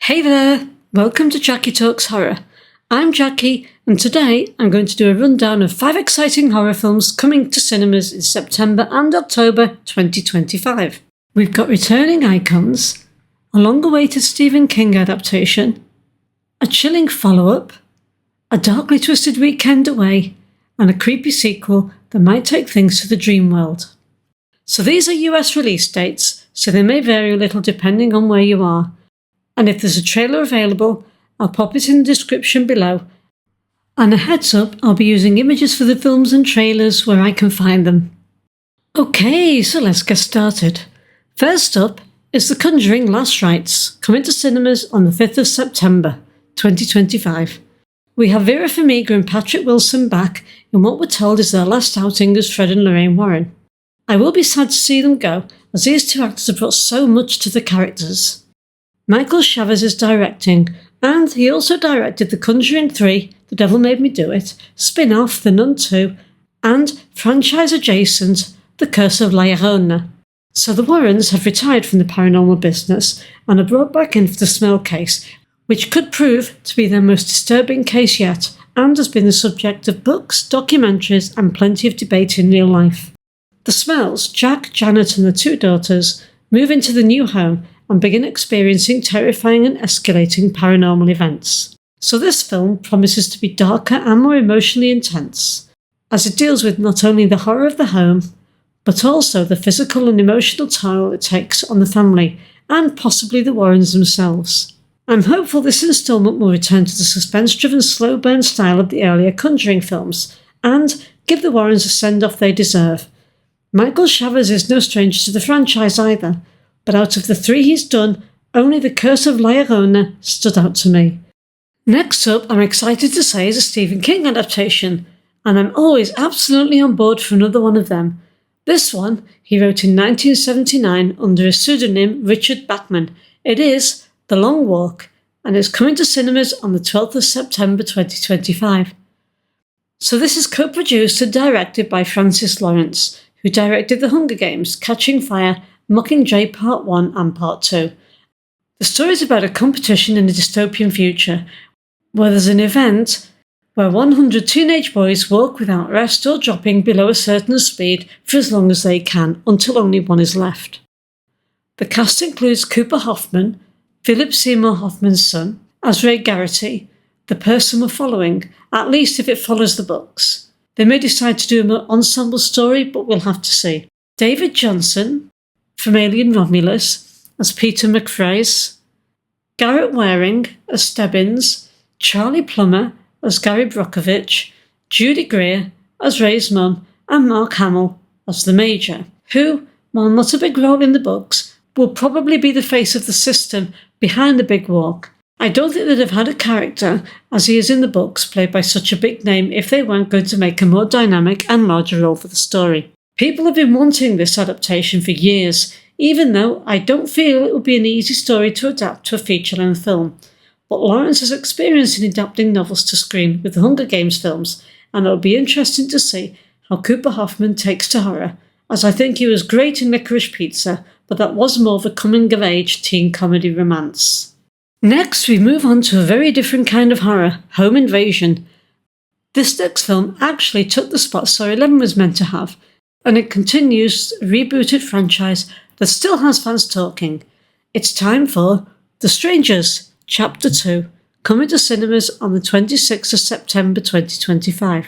Hey there! Welcome to Jackie Talks Horror. I'm Jackie, and today I'm going to do a rundown of 5 exciting horror films coming to cinemas in September and October 2025. We've got returning icons, a long-awaited Stephen King adaptation, a chilling follow-up, a darkly twisted weekend away, and a creepy sequel that might take things to the dream world. So these are US release dates, so they may vary a little depending on where you are. And if there's a trailer available, I'll pop it in the description below. And a heads up, I'll be using images for the films and trailers where I can find them. Okay, so let's get started. First up is The Conjuring Last Rites, coming to cinemas on the 5th of September 2025. We have Vera Farmiga and Patrick Wilson back in what we're told is their last outing as Fred and Lorraine Warren. I will be sad to see them go, as these two actors have brought so much to the characters. Michael Chavez is directing, and he also directed The Conjuring 3, The Devil Made Me Do It, spin-off The Nun 2, and franchise adjacent The Curse of La Llorona. So the Warrens have retired from the paranormal business and are brought back in for the Smell case, which could prove to be their most disturbing case yet, and has been the subject of books, documentaries, and plenty of debate in real life. The Smells, Jack, Janet, and the 2 daughters move into the new home and begin experiencing terrifying and escalating paranormal events. So this film promises to be darker and more emotionally intense, as it deals with not only the horror of the home, but also the physical and emotional toll it takes on the family, and possibly the Warrens themselves. I'm hopeful this instalment will return to the suspense-driven slow burn style of the earlier Conjuring films, and give the Warrens a send-off they deserve. Michael Chavez is no stranger to the franchise either, but out of the 3 he's done, only The Curse of La Llorona stood out to me. Next up, I'm excited to say, is a Stephen King adaptation, and I'm always absolutely on board for another one of them. This one he wrote in 1979 under a pseudonym Richard Bachman. It is The Long Walk, and it's coming to cinemas on the 12th of September 2025. So this is co-produced and directed by Francis Lawrence, who directed The Hunger Games, Catching Fire, Mockingjay Part 1 and Part 2. The story is about a competition in a dystopian future, where there's an event where 100 teenage boys walk without rest or dropping below a certain speed for as long as they can, until only one is left. The cast includes Cooper Hoffman, Philip Seymour Hoffman's son, as Ray Garrity, the person we're following, at least if it follows the books. They may decide to do an ensemble story, but we'll have to see. David Johnson, from Alien Romulus, as Peter McFrays, Garrett Waring as Stebbins, Charlie Plummer as Gary Brockovich, Judy Greer as Ray's mum, and Mark Hamill as the Major, who, while not a big role in the books, will probably be the face of the system behind the Big Walk. I don't think they'd have had a character, as he is in the books, played by such a big name if they weren't going to make a more dynamic and larger role for the story. People have been wanting this adaptation for years, even though I don't feel it will be an easy story to adapt to a feature-length film. But Lawrence has experience in adapting novels to screen with the Hunger Games films, and it'll be interesting to see how Cooper Hoffman takes to horror, as I think he was great in Licorice Pizza, but that was more of a coming-of-age teen comedy romance. Next, we move on to a very different kind of horror, Home Invasion. This next film actually took the spot Saw 11 was meant to have, and it continues a rebooted franchise that still has fans talking. It's time for The Strangers, Chapter 2, coming to cinemas on the 26th of September 2025.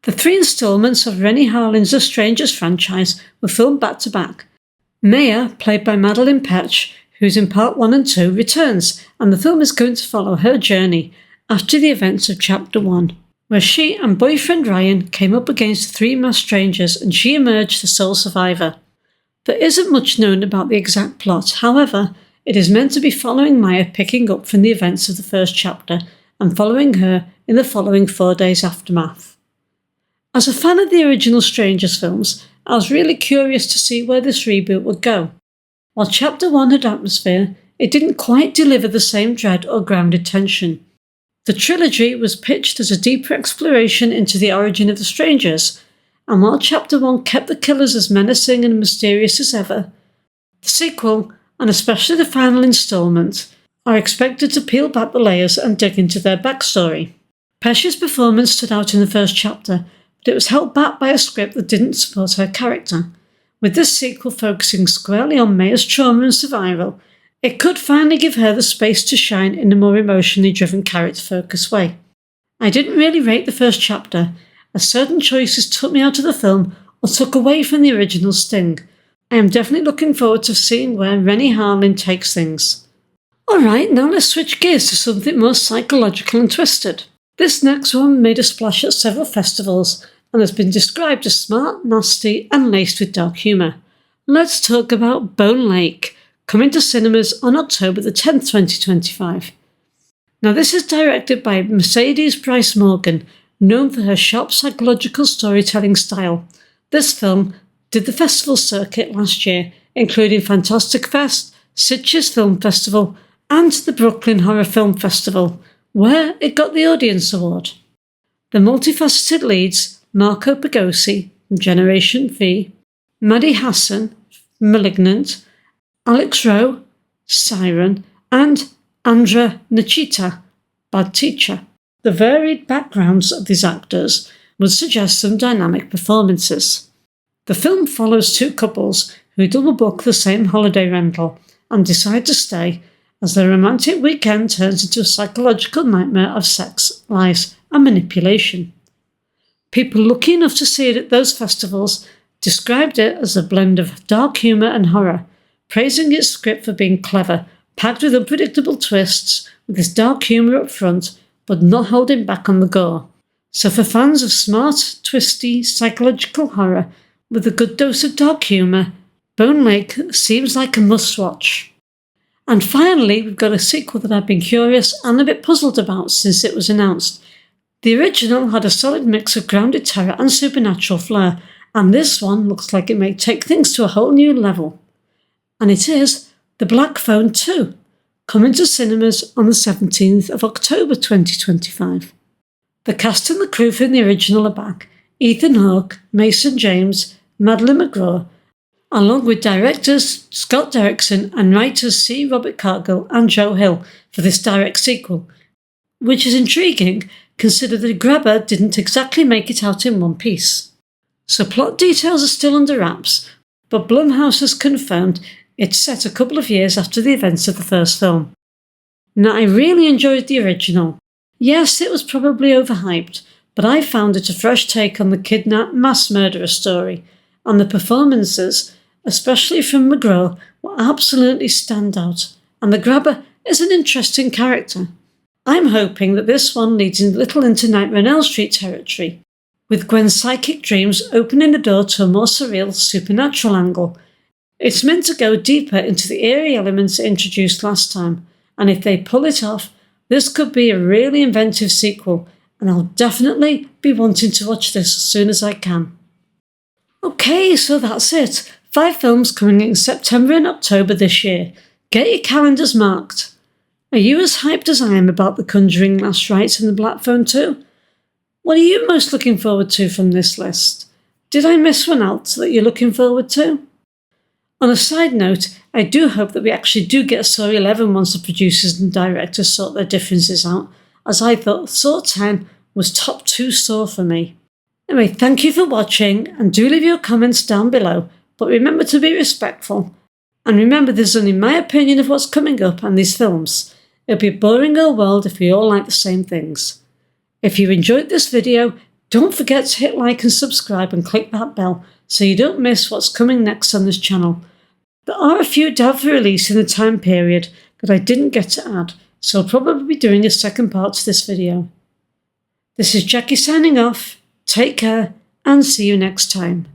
The 3 installments of Rennie Harlin's The Strangers franchise were filmed back-to-back. Maya, played by Madeline Petch, who's in Part 1 and 2, returns, and the film is going to follow her journey after the events of Chapter 1, where she and boyfriend Ryan came up against 3 masked strangers and she emerged the sole survivor. There isn't much known about the exact plot, however, it is meant to be following Maya picking up from the events of the first chapter and following her in the following 4 days' aftermath. As a fan of the original Strangers films, I was really curious to see where this reboot would go. While Chapter 1 had atmosphere, it didn't quite deliver the same dread or grounded tension. The trilogy was pitched as a deeper exploration into the origin of the Strangers, and while Chapter 1 kept the killers as menacing and mysterious as ever, the sequel, and especially the final instalment, are expected to peel back the layers and dig into their backstory. Pescia's performance stood out in the first chapter, but it was held back by a script that didn't support her character. With this sequel focusing squarely on Maya's trauma and survival, it could finally give her the space to shine in a more emotionally driven character-focused way. I didn't really rate the first chapter, as certain choices took me out of the film or took away from the original sting. I am definitely looking forward to seeing where Renny Harlin takes things. Alright, now let's switch gears to something more psychological and twisted. This next one made a splash at several festivals and has been described as smart, nasty and laced with dark humour. Let's talk about Bone Lake, coming to cinemas on October the 10th, 2025. Now this is directed by Mercedes Bryce Morgan, known for her sharp psychological storytelling style. This film did the festival circuit last year, including Fantastic Fest, Sitges Film Festival and the Brooklyn Horror Film Festival, where it got the Audience Award. The multifaceted leads, Marco Pigossi from Generation V, Maddie Hassan from Malignant, Alex Rowe, Siren, and Andra Nachita, Bad Teacher. The varied backgrounds of these actors would suggest some dynamic performances. The film follows two couples who double book the same holiday rental and decide to stay as their romantic weekend turns into a psychological nightmare of sex, lies and manipulation. People lucky enough to see it at those festivals described it as a blend of dark humour and horror, praising its script for being clever, packed with unpredictable twists, with its dark humour up front, but not holding back on the gore. So for fans of smart, twisty, psychological horror with a good dose of dark humour, Bone Lake seems like a must-watch. And finally, we've got a sequel that I've been curious and a bit puzzled about since it was announced. The original had a solid mix of grounded terror and supernatural flair, and this one looks like it may take things to a whole new level. And it is The Black Phone 2, coming to cinemas on the 17th of October 2025. The cast and the crew from the original are back: Ethan Hawke, Mason James, Madeline McGraw, along with directors Scott Derrickson and writers C. Robert Cargill and Joe Hill for this direct sequel, which is intriguing considering that Grabber didn't exactly make it out in one piece. So plot details are still under wraps, but Blumhouse has confirmed it's set a couple of years after the events of the first film. Now, I really enjoyed the original. Yes, it was probably overhyped, but I found it a fresh take on the kidnap mass murderer story, and the performances, especially from McGraw, will absolutely stand out, and the Grabber is an interesting character. I'm hoping that this one leads a little into Nightmare on Elm Street territory, with Gwen's psychic dreams opening the door to a more surreal supernatural angle. It's meant to go deeper into the eerie elements introduced last time, and if they pull it off, this could be a really inventive sequel, and I'll definitely be wanting to watch this as soon as I can. Okay, so that's it. 5 films coming in September and October this year. Get your calendars marked. Are you as hyped as I am about The Conjuring Last Rites and The Black Phone 2? What are you most looking forward to from this list? Did I miss one out that you're looking forward to? On a side note, I do hope that we actually do get Saw 11 once the producers and directors sort their differences out, as I thought Saw 10 was top 2 Saw for me. Anyway, thank you for watching, and do leave your comments down below, but remember to be respectful. And remember, this is only my opinion of what's coming up and these films. It'll be a boring old world if we all like the same things. If you enjoyed this video, don't forget to hit like and subscribe and click that bell so you don't miss what's coming next on this channel. There are a few doubtful releases in the time period that I didn't get to add, so I'll probably be doing a second part to this video. This is Jackie signing off. Take care and see you next time.